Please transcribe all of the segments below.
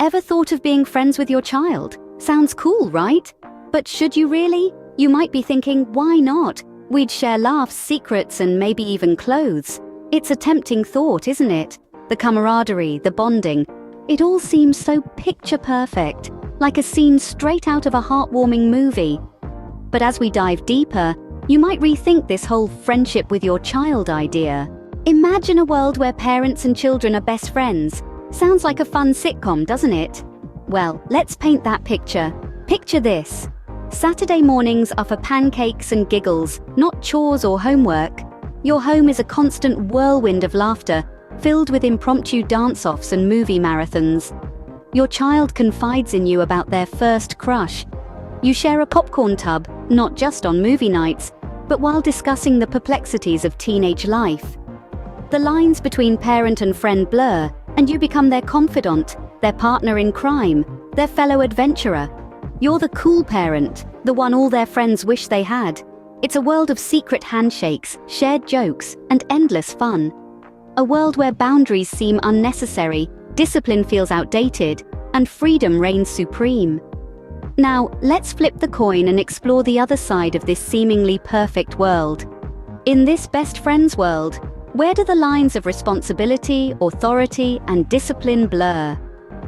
Ever thought of being friends with your child? Sounds cool, right? But should you really? You might be thinking, why not? We'd share laughs, secrets, and maybe even clothes. It's a tempting thought, isn't it? The camaraderie, the bonding. It all seems so picture perfect, like a scene straight out of a heartwarming movie. But as we dive deeper, you might rethink this whole friendship with your child idea. Imagine a world where parents and children are best friends. Sounds like a fun sitcom, doesn't it? Well, let's paint that picture. Picture this. Saturday mornings are for pancakes and giggles, not chores or homework. Your home is a constant whirlwind of laughter, filled with impromptu dance-offs and movie marathons. Your child confides in you about their first crush. You share a popcorn tub, not just on movie nights, but while discussing the perplexities of teenage life. The lines between parent and friend blur, and you become their confidant, their partner in crime, their fellow adventurer. You're the cool parent, the one all their friends wish they had. It's a world of secret handshakes, shared jokes, and endless fun. A world where boundaries seem unnecessary, discipline feels outdated, and freedom reigns supreme. Now, let's flip the coin and explore the other side of this seemingly perfect world. In this best friends world, where do the lines of responsibility, authority, and discipline blur?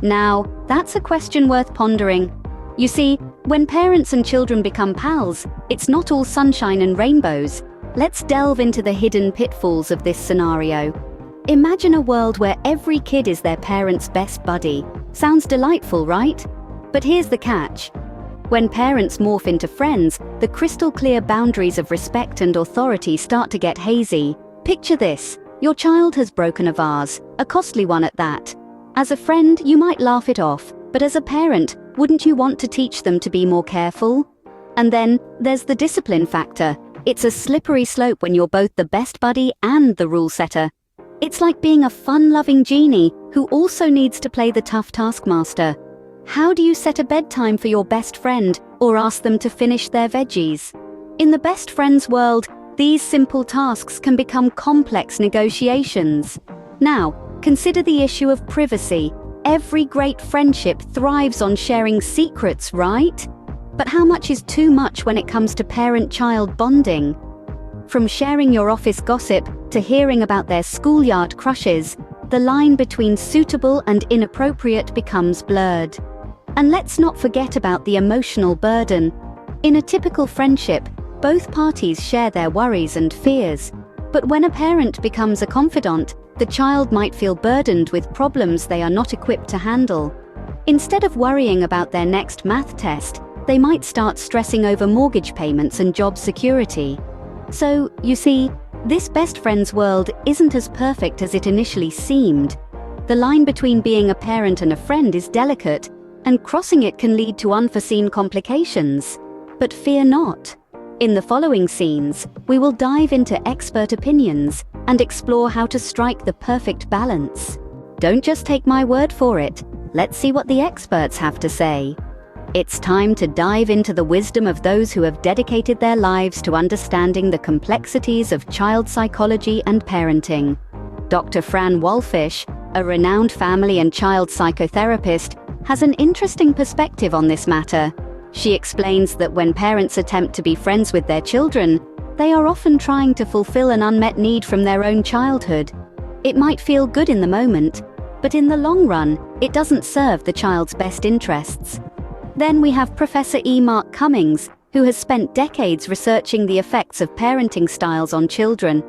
Now, that's a question worth pondering. You see, when parents and children become pals, it's not all sunshine and rainbows. Let's delve into the hidden pitfalls of this scenario. Imagine a world where every kid is their parent's best buddy. Sounds delightful, right? But here's the catch. When parents morph into friends, the crystal-clear boundaries of respect and authority start to get hazy. Picture this. Your child has broken a vase, a costly one at that. As a friend, you might laugh it off, but as a parent, wouldn't you want to teach them to be more careful? And then, there's the discipline factor. It's a slippery slope when you're both the best buddy and the rule setter. It's like being a fun-loving genie who also needs to play the tough taskmaster. How do you set a bedtime for your best friend or ask them to finish their veggies? In the best friends world, these simple tasks can become complex negotiations. Now, consider the issue of privacy. Every great friendship thrives on sharing secrets, right? But how much is too much when it comes to parent-child bonding? From sharing your office gossip to hearing about their schoolyard crushes, the line between suitable and inappropriate becomes blurred. And let's not forget about the emotional burden. In a typical friendship, both parties share their worries and fears. But when a parent becomes a confidant, the child might feel burdened with problems they are not equipped to handle. Instead of worrying about their next math test, they might start stressing over mortgage payments and job security. So, you see, this best friends world isn't as perfect as it initially seemed. The line between being a parent and a friend is delicate, and crossing it can lead to unforeseen complications. But fear not. In the following scenes, we will dive into expert opinions and explore how to strike the perfect balance. Don't just take my word for it. Let's see what the experts have to say. It's time to dive into the wisdom of those who have dedicated their lives to understanding the complexities of child psychology and parenting. Dr. Fran Wolfish, a renowned family and child psychotherapist, has an interesting perspective on this matter. She explains that when parents attempt to be friends with their children, they are often trying to fulfill an unmet need from their own childhood. It might feel good in the moment, but in the long run, it doesn't serve the child's best interests. Then we have Professor E. Mark Cummings, who has spent decades researching the effects of parenting styles on children.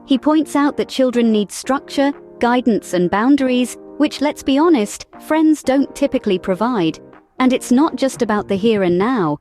He points out that children need structure, guidance, and boundaries, which, let's be honest, friends don't typically provide. And it's not just about the here and now.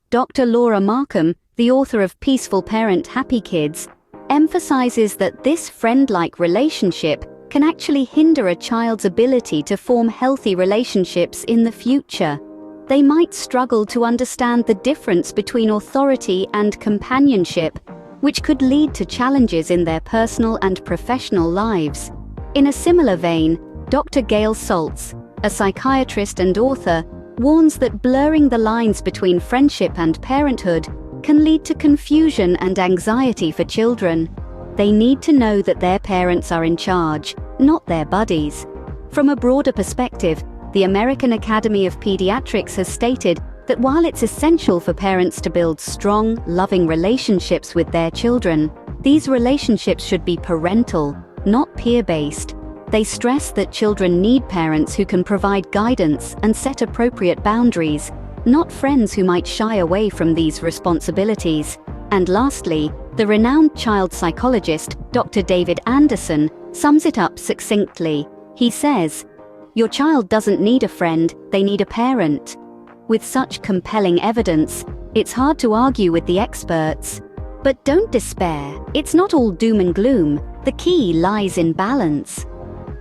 Dr. Laura Markham, the author of Peaceful Parent, Happy Kids, emphasizes that this friend-like relationship can actually hinder a child's ability to form healthy relationships in the future. They might struggle to understand the difference between authority and companionship, which could lead to challenges in their personal and professional lives. In a similar vein, Dr. Gail Saltz, a psychiatrist and author, warns that blurring the lines between friendship and parenthood can lead to confusion and anxiety for children. They need to know that their parents are in charge, not their buddies. From a broader perspective, The American Academy of Pediatrics has stated that while it's essential for parents to build strong, loving relationships with their children, these relationships should be parental, not peer-based. They stress that children need parents who can provide guidance and set appropriate boundaries, not friends who might shy away from these responsibilities. And lastly, the renowned child psychologist, Dr. David Anderson, sums it up succinctly. He says, "Your child doesn't need a friend, they need a parent." With such compelling evidence, it's hard to argue with the experts. But don't despair, it's not all doom and gloom. The key lies in balance.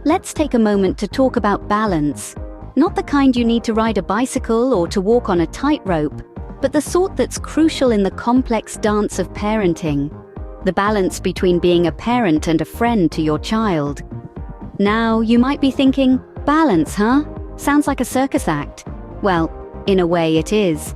Let's take a moment to talk about balance. Not the kind you need to ride a bicycle or to walk on a tightrope, but the sort that's crucial in the complex dance of parenting. The balance between being a parent and a friend to your child. Now, you might be thinking, balance, huh? Sounds like a circus act. Well, in a way it is.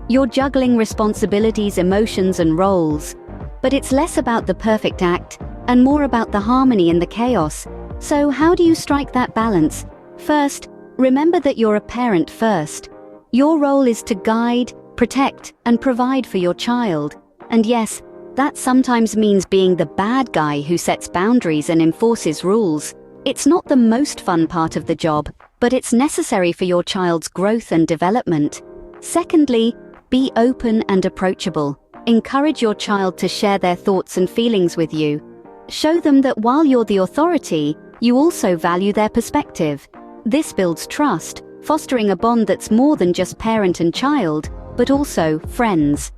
You're juggling responsibilities, emotions, and roles. But it's less about the perfect act and more about the harmony in the chaos. So how do you strike that balance? First, remember that you're a parent first. Your role is to guide, protect, and provide for your child. And yes, that sometimes means being the bad guy who sets boundaries and enforces rules. It's not the most fun part of the job, but it's necessary for your child's growth and development. Secondly, be open and approachable. Encourage your child to share their thoughts and feelings with you. Show them that while you're the authority, you also value their perspective. This builds trust, fostering a bond that's more than just parent and child, but also friends.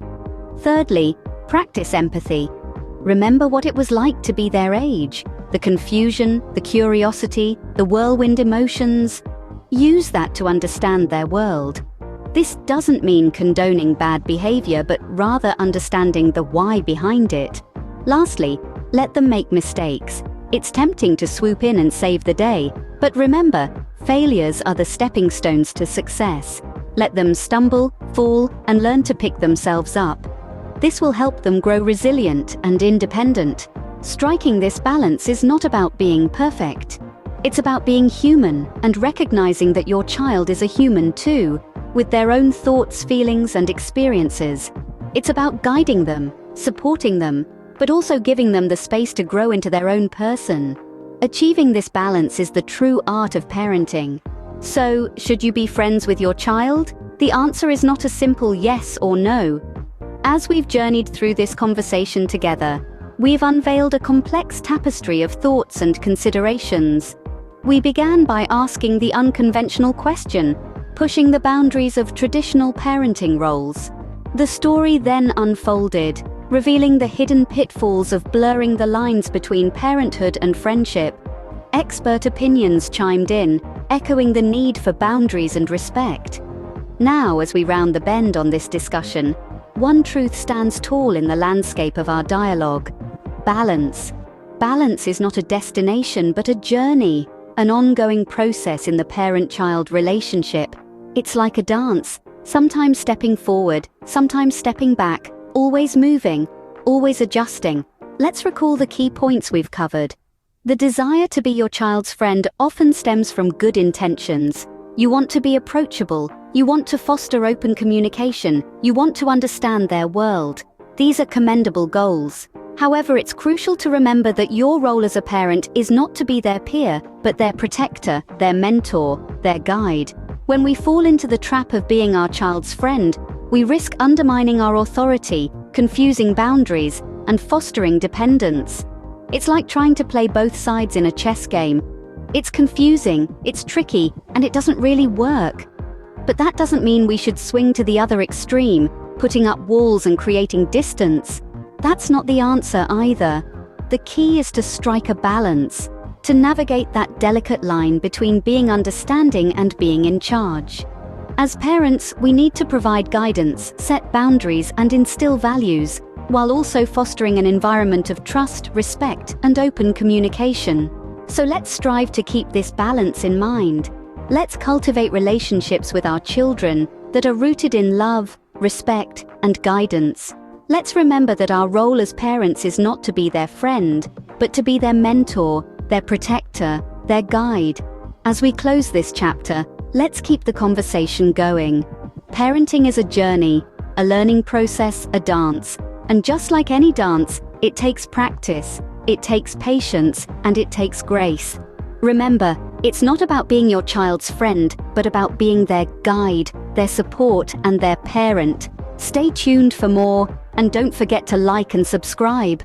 Thirdly, practice empathy. Remember what it was like to be their age. The confusion, the curiosity, the whirlwind emotions. Use that to understand their world. This doesn't mean condoning bad behavior, but rather understanding the why behind it. Lastly, let them make mistakes. It's tempting to swoop in and save the day, but remember, failures are the stepping stones to success. Let them stumble, fall, and learn to pick themselves up. This will help them grow resilient and independent. Striking this balance is not about being perfect. It's about being human and recognizing that your child is a human too, with their own thoughts, feelings, and experiences. It's about guiding them, supporting them, but also giving them the space to grow into their own person. Achieving this balance is the true art of parenting. So, should you be friends with your child? The answer is not a simple yes or no. As we've journeyed through this conversation together, we've unveiled a complex tapestry of thoughts and considerations. We began by asking the unconventional question, pushing the boundaries of traditional parenting roles. The story then unfolded, revealing the hidden pitfalls of blurring the lines between parenthood and friendship. Expert opinions chimed in, echoing the need for boundaries and respect. Now, as we round the bend on this discussion, one truth stands tall in the landscape of our dialogue: balance. Balance is not a destination, but a journey, an ongoing process in the parent-child relationship. It's like a dance, sometimes stepping forward, sometimes stepping back, always moving, always adjusting. Let's recall the key points we've covered. The desire to be your child's friend often stems from good intentions. You want to be approachable, you want to foster open communication, you want to understand their world. These are commendable goals. However, it's crucial to remember that your role as a parent is not to be their peer, but their protector, their mentor, their guide. When we fall into the trap of being our child's friend, we risk undermining our authority, confusing boundaries, and fostering dependence. It's like trying to play both sides in a chess game. It's confusing, it's tricky, and it doesn't really work. But that doesn't mean we should swing to the other extreme, putting up walls and creating distance. That's not the answer either. The key is to strike a balance, to navigate that delicate line between being understanding and being in charge. As parents, we need to provide guidance, set boundaries, and instill values, while also fostering an environment of trust, respect, and open communication. So let's strive to keep this balance in mind. Let's cultivate relationships with our children that are rooted in love, respect, and guidance. Let's remember that our role as parents is not to be their friend, but to be their mentor, their protector, their guide. As we close this chapter, Let's keep the conversation going. Parenting is a journey, a learning process, a dance. And just like any dance, it takes practice, it takes patience, and it takes grace. Remember, it's not about being your child's friend, but about being their guide, their support, and their parent. Stay tuned for more, and don't forget to like and subscribe.